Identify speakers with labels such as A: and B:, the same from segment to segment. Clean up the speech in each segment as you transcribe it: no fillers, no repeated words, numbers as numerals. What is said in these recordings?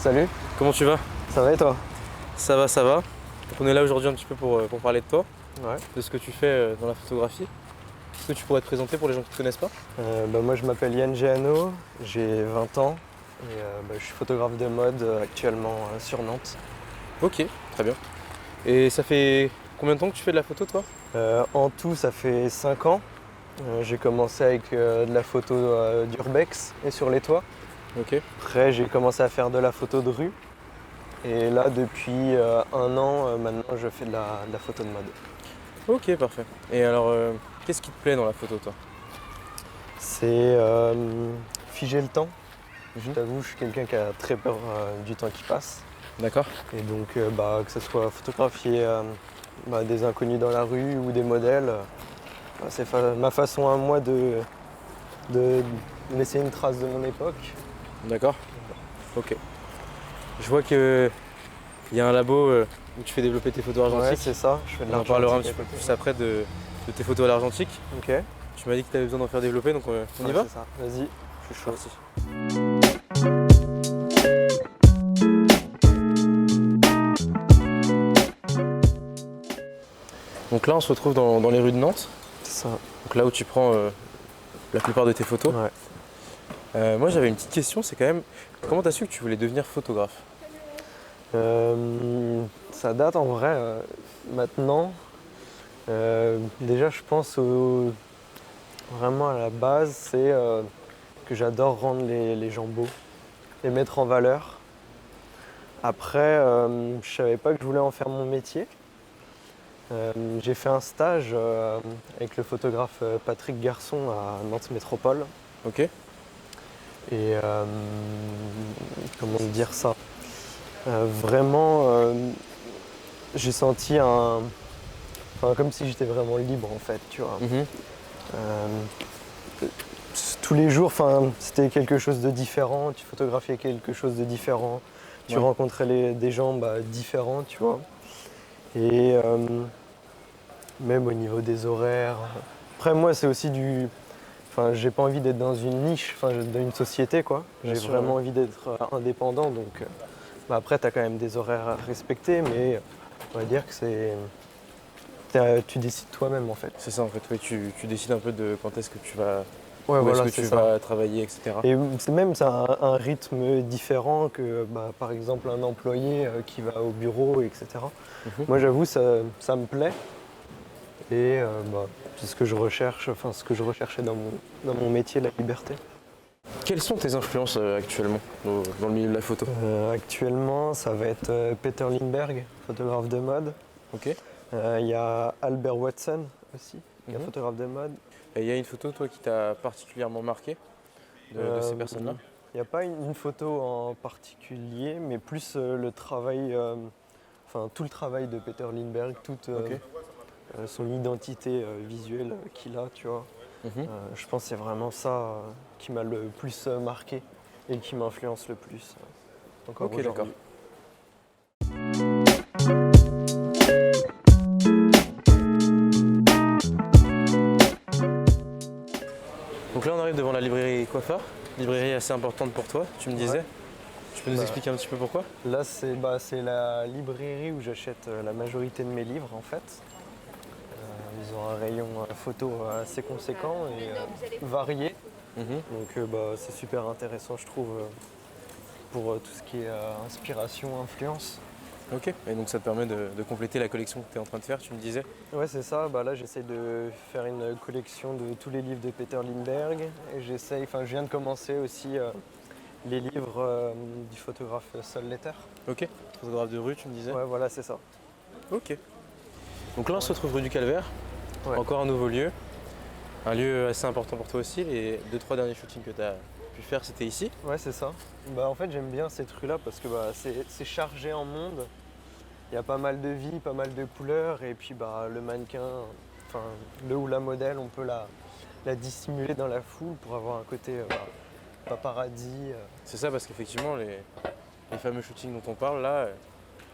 A: Salut,
B: Comment tu vas?
A: ça va et toi?
B: Ça va, ça va. Donc on est là aujourd'hui un petit peu pour parler de toi,
A: Ouais.
B: de ce que tu fais dans la photographie. Est-ce que tu pourrais te présenter pour les gens qui ne te connaissent pas?
A: Moi je m'appelle Yann Géano, j'ai 20 ans et je suis photographe de mode actuellement sur Nantes.
B: Ok, très bien. Et ça fait combien de temps que tu fais de la photo toi?
A: En tout ça fait 5 ans. J'ai commencé avec de la photo d'urbex et sur les toits.
B: Ok,
A: Après j'ai commencé à faire de la photo de rue. Et là depuis un an maintenant je fais de la photo de mode.
B: ok, parfait. Et alors, qu'est-ce qui te plaît dans la photo toi?
A: C'est figer le temps. Je t'avoue, je suis quelqu'un qui a très peur du temps qui passe.
B: D'accord.
A: Et donc, que ce soit photographier des inconnus dans la rue ou des modèles, c'est ma façon à moi de laisser une trace de mon époque.
B: D'accord. Ok. Je vois qu'il y a un labo où tu fais développer tes photos
A: Ouais,
B: argentiques.
A: c'est ça, je fais de
B: On en parlera un petit
A: l'argentique
B: peu
A: à côté.
B: plus après de tes photos à l'argentique.
A: Ok,
B: Tu m'as dit que tu avais besoin d'en faire développer, donc on y
A: ouais,
B: va?
A: c'est ça. Vas-y, je suis chaud.
B: Parti. Donc là, on se retrouve dans les rues de Nantes,
A: C'est ça.
B: donc là où tu prends la plupart de tes photos.
A: Ouais.
B: Moi, j'avais une petite question, c'est quand même, comment t'as su que tu voulais devenir photographe?
A: Ça date en vrai maintenant. Déjà, je pense vraiment à la base, c'est que j'adore rendre les gens beaux, les mettre en valeur. Après, je savais pas que je voulais en faire mon métier. J'ai fait un stage avec le photographe Patrick Garçon à Nantes Métropole.
B: Ok,
A: Et comment dire ça? Vraiment, j'ai senti comme si j'étais vraiment libre en fait, tu vois.
B: mhm,
A: Euh, Tous les jours, c'était quelque chose de différent. Tu photographiais quelque chose de différent. Tu
B: Ouais.
A: rencontrais des gens différents, tu vois. Et même au niveau des horaires. Après, moi, c'est aussi j'ai pas envie d'être dans une niche, dans une société, quoi.
B: Bien
A: J'ai
B: sûr,
A: vraiment
B: ouais.
A: envie d'être indépendant. Donc, après, tu as quand même des horaires à respecter, mais on va dire que tu décides toi-même, en fait.
B: C'est ça en fait, oui, tu décides un peu de quand est-ce que tu vas,
A: Ouais,
B: où est-ce
A: voilà,
B: que
A: c'est
B: tu
A: ça.
B: vas travailler, etc.
A: Et c'est un rythme différent que, par exemple, un employé qui va au bureau, etc.
B: Mhm.
A: Moi, j'avoue, ça me plaît. Et c'est ce que je recherche, ce que je recherchais dans mon métier, la liberté.
B: Quelles sont tes influences actuellement dans le milieu de la photo?
A: Actuellement, ça va être Peter Lindbergh, photographe de mode.
B: Ok.
A: Il y a Albert Watson aussi, qui est un
B: Mhm.
A: photographe de mode.
B: Et il y a une photo toi qui t'a particulièrement marqué de ces personnes-là?
A: Il n'y a pas une photo en particulier, mais plus le travail, tout le travail de Peter Lindbergh, toute
B: Ok.
A: son identité visuelle qu'il a, tu vois.
B: Mhm.
A: Je pense que c'est vraiment ça qui m'a le plus marqué et qui m'influence le plus encore
B: Ok, d'accord.
A: aujourd'hui.
B: Donc là on arrive devant la librairie Coiffeur, librairie assez importante pour toi, tu me disais.
A: Ouais.
B: Tu peux nous
A: Bah,
B: expliquer un petit peu pourquoi?
A: Là, c'est la librairie où j'achète la majorité de mes livres, en fait. Ils ont un rayon photo assez conséquent et varié.
B: Mhm.
A: Donc, c'est super intéressant, je trouve, pour tout ce qui est inspiration, influence.
B: Ok. Et donc ça te permet de compléter la collection que tu es en train de faire, tu me disais.
A: Ouais, c'est ça. Là, j'essaie de faire une collection de tous les livres de Peter Lindbergh. Et je viens de commencer aussi les livres du photographe Sol Letter.
B: Ok. Photographe de rue, tu me disais.
A: Ouais, voilà, c'est ça.
B: Ok. Donc là on se retrouve rue du Calvaire,
A: Ouais.
B: encore un nouveau lieu. Un lieu assez important pour toi aussi. Les 2-3 derniers shootings que tu as pu faire, c'était ici.
A: Ouais, c'est ça. En fait, j'aime bien cette rue-là parce que c'est chargé en monde. Il y a pas mal de vie, pas mal de couleurs. Et puis, le mannequin, le ou la modèle, on peut la dissimuler dans la foule pour avoir un côté paparazzi.
B: C'est ça parce qu'effectivement, les fameux shootings dont on parle là,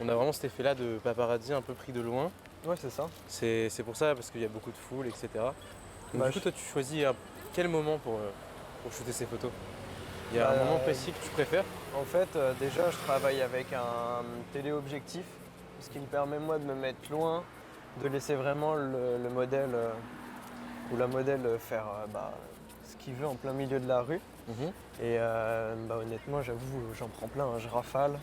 B: on a vraiment cet effet-là de paparazzi un peu pris de loin.
A: Ouais, c'est ça.
B: C'est pour ça, parce qu'il y a beaucoup de foule, etc. Donc,
A: Bah,
B: du coup, toi, tu choisis quel moment pour shooter ces photos? Il y a un moment précis que tu préfères?
A: En fait, déjà, je travaille avec un téléobjectif, ce qui me permet moi de me mettre loin, de laisser vraiment le modèle ou la modèle faire ce qu'il veut en plein milieu de la rue.
B: Mhm.
A: Et honnêtement, j'avoue, j'en prends plein, hein, je rafale.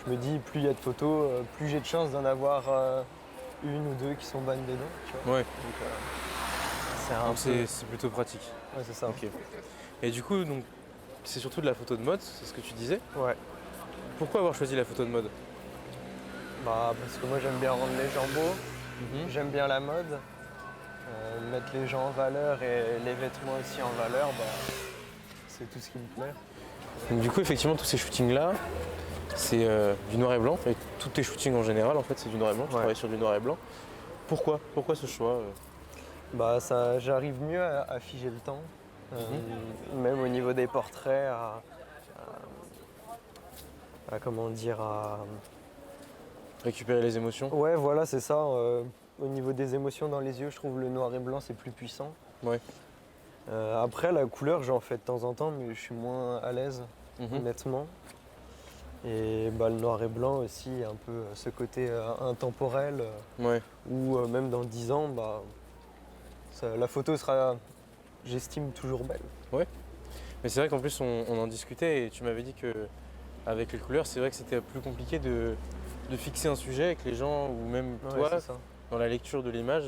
A: Je me dis, plus il y a de photos, plus j'ai de chances d'en avoir une ou deux qui sont bonnes dedans. Tu vois.
B: Ouais,
A: Donc, c'est un
B: donc
A: peu...
B: c'est plutôt pratique.
A: Ouais, c'est ça.
B: Ok. Et du coup, donc, c'est surtout de la photo de mode, c'est ce que tu disais.
A: Ouais.
B: Pourquoi avoir choisi la photo de mode?
A: Parce que moi, j'aime bien rendre les gens beaux,
B: Mhm.
A: j'aime bien la mode, mettre les gens en valeur et les vêtements aussi en valeur, c'est tout ce qui me plaît.
B: Donc, du coup, effectivement, tous ces shootings-là, c'est du noir et blanc. Et tous tes shootings en général, en fait, c'est du noir et blanc. Tu
A: Ouais.
B: travailles sur du noir et blanc. Pourquoi? Pourquoi ce choix?
A: J'arrive mieux à figer le temps, même au niveau des portraits, comment dire,
B: Récupérer les émotions?
A: Ouais, voilà, c'est ça. Au niveau des émotions dans les yeux, je trouve le noir et blanc, c'est plus puissant.
B: Ouais.
A: Après, la couleur, j'en fais de temps en temps, mais je suis moins à l'aise,
B: Mhm.
A: honnêtement. Et le noir et blanc aussi, un peu ce côté intemporel,
B: Ouais.
A: où même dans 10 ans, la photo sera, j'estime, toujours belle.
B: Mais c'est vrai qu'en plus, on en discutait et tu m'avais dit que avec les couleurs, c'est vrai que c'était plus compliqué de fixer un sujet avec les gens ou même
A: Ouais,
B: toi,
A: c'est ça.
B: dans la lecture de l'image,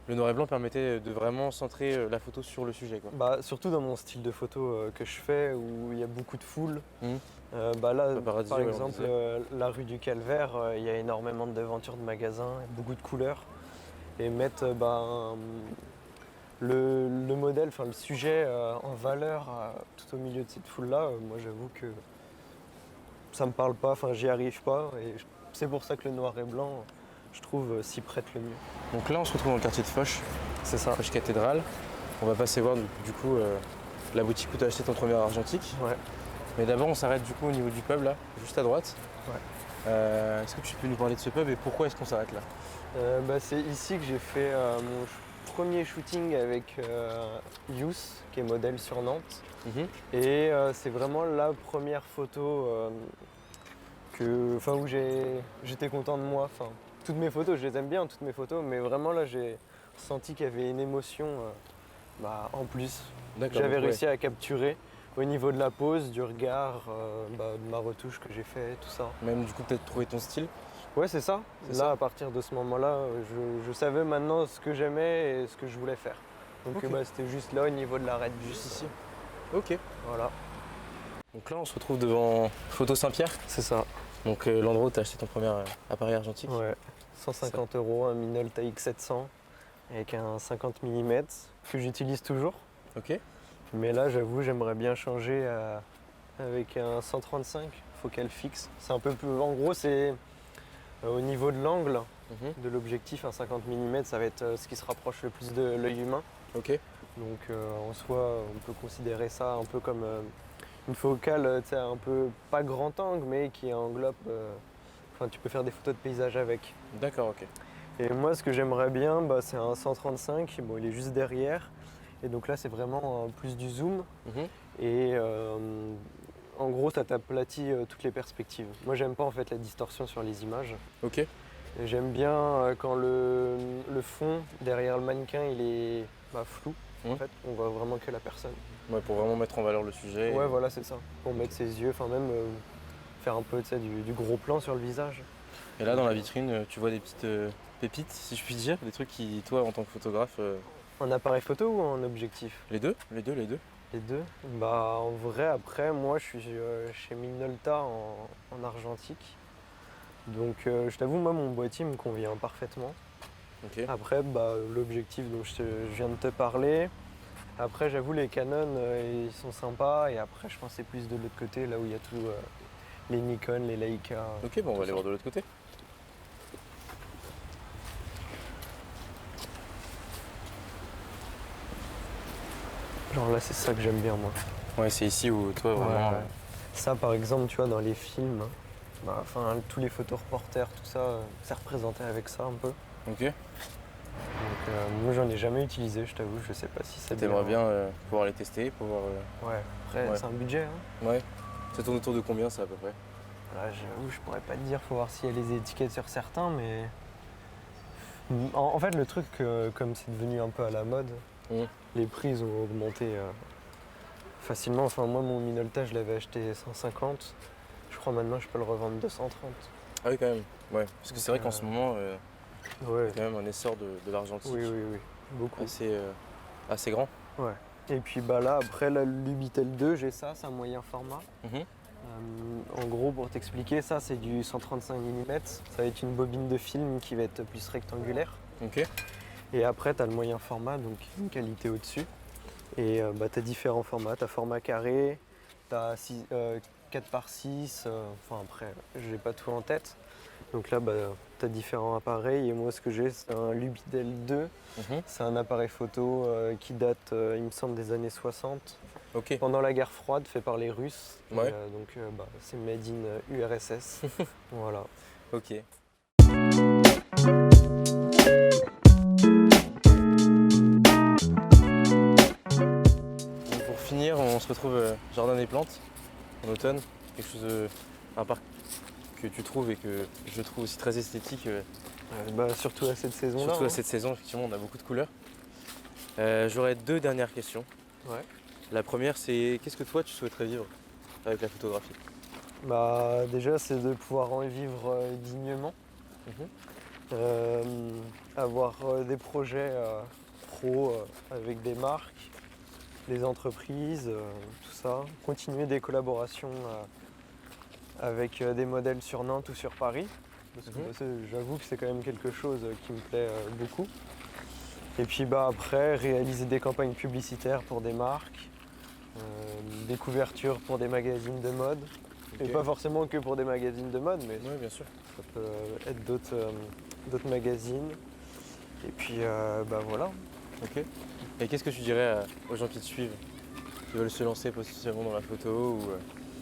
B: le noir et blanc permettait de vraiment centrer la photo sur le sujet, quoi.
A: Surtout dans mon style de photo que je fais, où il y a beaucoup de foule.
B: Mhm.
A: Là,
B: Paparazzi,
A: par
B: ouais, on
A: exemple,
B: disait.
A: la rue du Calvaire, il y a énormément de devantures de magasins, beaucoup de couleurs. Et mettre le modèle, enfin le sujet en valeur tout au milieu de cette foule-là, moi j'avoue que ça me parle pas, enfin j'y arrive pas. Et c'est pour ça que le noir et blanc, je trouve, s'y prête le mieux.
B: Donc là, on se retrouve dans le quartier de Foch,
A: C'est ça.
B: Foch Cathédrale. On va passer voir du coup la boutique où tu as acheté ton premier argentique.
A: Ouais.
B: Mais d'abord, on s'arrête du coup au niveau du pub, là, juste à droite.
A: Ouais.
B: Est-ce que tu peux nous parler de ce pub et pourquoi est-ce qu'on s'arrête là?
A: C'est ici que j'ai fait mon premier shooting avec Youth, qui est modèle sur Nantes.
B: Mhm.
A: Et c'est vraiment la première photo où j'étais content de moi. Enfin, toutes mes photos, je les aime bien, toutes mes photos, mais vraiment là, j'ai senti qu'il y avait une émotion en plus.
B: D'accord.
A: J'avais
B: donc, ouais.
A: réussi à capturer au niveau de la pose, du regard, de ma retouche que j'ai fait, tout ça.
B: Même du coup, peut-être trouver ton style.
A: Ouais, c'est ça.
B: C'est
A: Là,
B: ça.
A: à partir de ce moment-là, je savais maintenant ce que j'aimais et ce que je voulais faire. Donc
B: Ok.
A: c'était juste là, au niveau de l'arête, juste ici.
B: Ok.
A: Voilà,
B: Donc là, on se retrouve devant Photo Saint-Pierre.
A: c'est ça.
B: Donc l'endroit où tu as acheté ton premier appareil argentique.
A: Ouais, 150 €, un Minolta X700 avec un 50 mm que j'utilise toujours.
B: Ok.
A: Mais là, j'avoue, j'aimerais bien changer avec un 135 focale fixe. C'est un peu plus. En gros, c'est au niveau de l'angle
B: Mhm.
A: de l'objectif, un 50 mm, ça va être ce qui se rapproche le plus de l'œil humain.
B: Ok.
A: Donc en soi, on peut considérer ça un peu comme une focale, un peu pas grand angle, mais qui englobe. Tu peux faire des photos de paysage avec.
B: D'accord, ok.
A: Et moi, ce que j'aimerais bien, c'est un 135. Bon, il est juste derrière. Et donc là, c'est vraiment plus du zoom.
B: Mhm.
A: Et en gros, ça t'aplatit toutes les perspectives. Moi, j'aime pas en fait la distorsion sur les images.
B: Ok.
A: Et j'aime bien quand le fond derrière le mannequin, il est flou. En fait, on voit vraiment que la personne.
B: Ouais, pour vraiment mettre en valeur le sujet.
A: Ouais, voilà, c'est ça. Pour mettre ses yeux, enfin même faire un peu du gros plan sur le visage.
B: Et là, dans la vitrine, tu vois des petites pépites, si je puis dire, des trucs qui, toi, en tant que photographe,
A: En appareil photo ou en objectif?
B: les deux.
A: Les deux. En vrai, après, moi, je suis chez Minolta en argentique. Donc, je t'avoue, moi, mon boîtier me convient parfaitement.
B: Ok.
A: Après, l'objectif dont je viens de te parler. Après, j'avoue, les Canon, ils sont sympas. Et après, je pense que c'est plus de l'autre côté, là où il y a tout les Nikon, les Leica.
B: Ok, bon, on
A: tout
B: va aller
A: ça.
B: voir de l'autre côté.
A: Genre là, c'est ça que j'aime bien, moi.
B: Ouais, c'est ici où toi, vraiment.
A: Ouais. Ça, par exemple, tu vois, dans les films, tous les photoreporters, tout ça, c'est représenté avec ça un peu.
B: Ok.
A: Moi j'en ai jamais utilisé, je t'avoue, je sais pas si c'est
B: T'aimerais bien pouvoir les tester, pouvoir.
A: Ouais, après
B: Ouais.
A: c'est un budget. Hein.
B: Ouais. Ça tourne autour de combien ça à peu près?
A: Là j'avoue, je pourrais pas te dire, faut voir s'il y a les étiquettes sur certains, mais. En fait, le truc, comme c'est devenu un peu à la mode,
B: Mm.
A: les prix ils ont augmenté facilement. Enfin, moi mon Minolta je l'avais acheté 150, je crois maintenant je peux le revendre 230.
B: Ah oui quand même. Ouais. Parce que c'est vrai qu'en ce moment,
A: Ouais,
B: il y a quand même un essor de l'argentique
A: oui, beaucoup.
B: assez grand.
A: Ouais. Et puis bah là, après la Lubitel 2, j'ai ça, c'est un moyen format.
B: Mhm.
A: En gros, pour t'expliquer, ça c'est du 135 mm. Ça va être une bobine de film qui va être plus rectangulaire.
B: Ok.
A: Et après, tu as le moyen format, donc une qualité au-dessus. Et tu as différents formats. Tu as format carré, tu as 4x6, enfin après, je n'ai pas tout en tête. Donc là, tu as différents appareils. Et moi, ce que j'ai, c'est un Lubitel 2.
B: Mhm.
A: C'est un appareil photo qui date, il me semble, des années 60.
B: Ok.
A: Pendant la guerre froide, fait par les Russes.
B: Ouais.
A: Et, c'est made in URSS. Voilà.
B: Ok. Donc pour finir, on se retrouve Jardin des Plantes en automne. Quelque chose un parc que tu trouves et que je trouve aussi très esthétique.
A: Surtout à cette saison-là.
B: Surtout à
A: hein.
B: cette saison, effectivement, on a beaucoup de couleurs. J'aurais deux dernières questions.
A: Ouais.
B: La première, c'est qu'est-ce que toi tu souhaiterais vivre avec la photographie?
A: Déjà, c'est de pouvoir en vivre dignement.
B: Mhm.
A: Avoir des projets pro avec des marques, des entreprises, tout ça. Continuer des collaborations avec des modèles sur Nantes ou sur Paris. Parce que j'avoue que c'est quand même quelque chose qui me plaît beaucoup. Et puis après, réaliser des campagnes publicitaires pour des marques, des couvertures pour des magazines de mode.
B: Ok.
A: Et pas forcément que pour des magazines de mode, mais
B: Oui, bien sûr.
A: ça peut être d'autres magazines. Et puis voilà.
B: Ok. Et qu'est-ce que tu dirais aux gens qui te suivent, qui veulent se lancer potentiellement dans la photo ou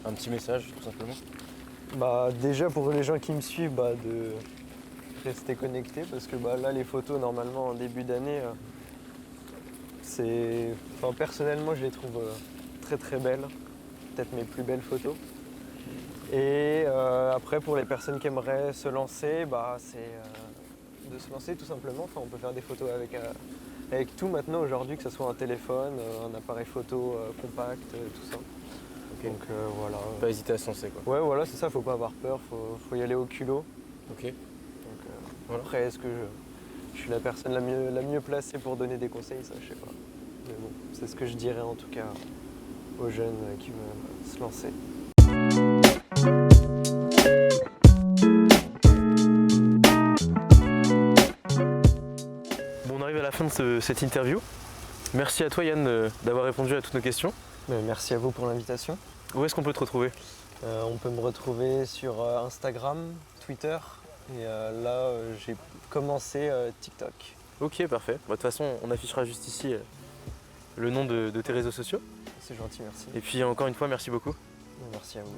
B: un petit message tout simplement?
A: Déjà pour les gens qui me suivent, de rester connectés parce que là les photos normalement en début d'année, personnellement je les trouve très très belles, peut-être mes plus belles photos. Et après pour les personnes qui aimeraient se lancer, c'est de se lancer tout simplement. Enfin, on peut faire des photos avec tout maintenant aujourd'hui, que ce soit un téléphone, un appareil photo compact, tout ça.
B: Ok.
A: Donc voilà.
B: Pas hésiter à se lancer quoi.
A: Ouais voilà, c'est ça, faut pas avoir peur, faut y aller au culot.
B: Ok.
A: Donc,
B: Voilà.
A: Après, est-ce que je suis la personne la mieux placée pour donner des conseils, ça je sais pas. Mais bon, c'est ce que je dirais en tout cas aux jeunes qui veulent se lancer.
B: Bon, on arrive à la fin de cette interview. Merci à toi Yann d'avoir répondu à toutes nos questions.
A: Merci à vous pour l'invitation.
B: Où est-ce qu'on peut te retrouver?
A: On peut me retrouver sur Instagram, Twitter et j'ai commencé TikTok.
B: Ok, parfait. De toute façon, on affichera juste ici le nom de tes réseaux sociaux.
A: C'est gentil, merci.
B: Et puis encore une fois, merci beaucoup.
A: Merci à vous.